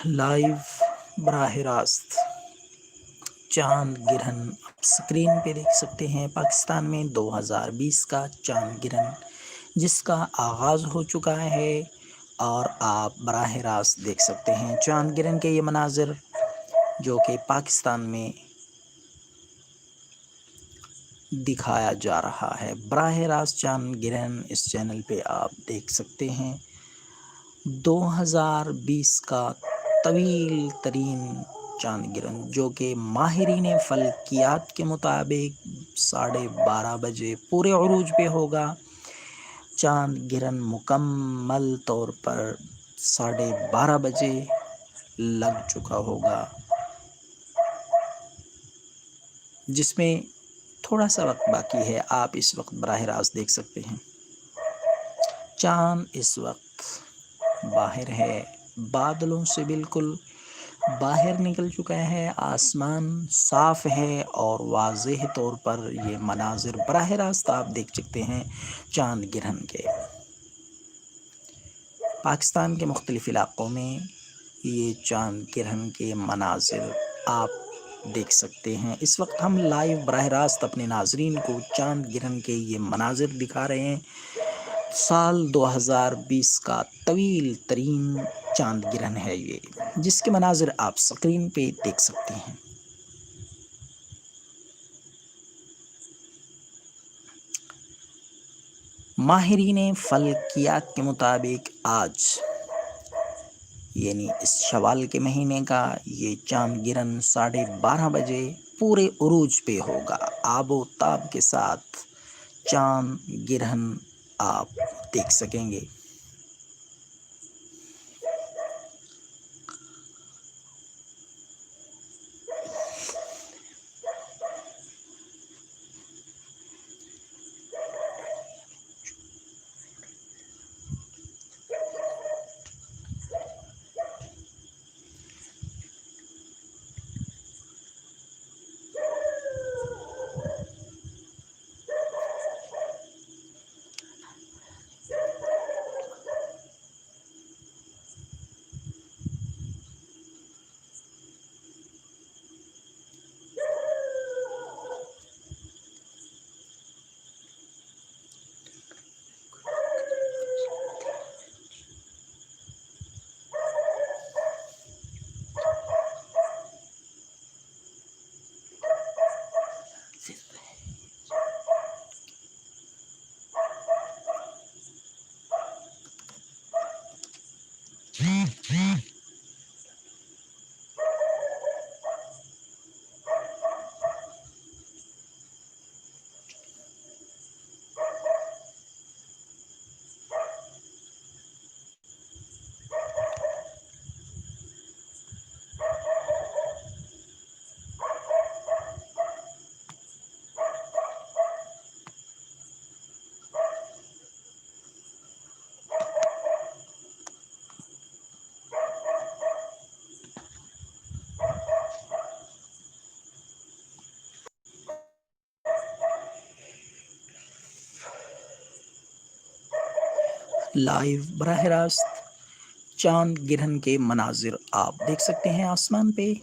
Live बराह रास्त चांद गिरहन आप स्क्रीन पे देख सकते हैं। पाकिस्तान में 2020 का चांद गिरहन जिसका आगाज़ हो चुका है और आप बराह रास्त देख सकते हैं चांद गिरहन के ये मनाजिर जो कि पाकिस्तान में दिखाया जा रहा है। बराह रास्त चांद गिरहन इस चैनल पे आप देख सकते हैं। 2020 का तवील तरीन चांद गिरहन जो कि माहिरीन फल्कियात के मुताबिक 12:30 बजे पूरे उरूज पे होगा। चांद गिरहन मुकम्मल तौर पर 12:30 बजे लग चुका होगा, जिसमें थोड़ा सा वक्त बाकी है। आप इस वक्त बराह रास्त देख सकते हैं चांद इस वक्त बाहर है, बादलों से बिल्कुल बाहर निकल चुका है। आसमान साफ है और वाज़ेह तौर पर ये मनाजिर बराह रास्त आप देख सकते हैं चांद गिरहन के। पाकिस्तान के मुख्तलिफ़ इलाक़ों में ये चांद गिरहन के मनाजिर आप देख सकते हैं। इस वक्त हम लाइव बराह रास्त अपने नाजरीन को चांद गिरहन के ये मनाजिर दिखा रहे हैं। साल 2020 का तवील तरीन चांद गिरहन है ये, जिसके मनाजिर आप स्क्रीन पे देख सकते हैं। माहिरीन फल्कियात के मुताबिक आज यानी इस शवाल के महीने का ये चांद गिरहन 12:30 बजे पूरे उरूज पे होगा। आबो ताब के साथ चांद गिरहन आप देख सकेंगे। लाइव बराह रास्त चांद गिरहन के मनाजिर आप देख सकते हैं आसमान पे।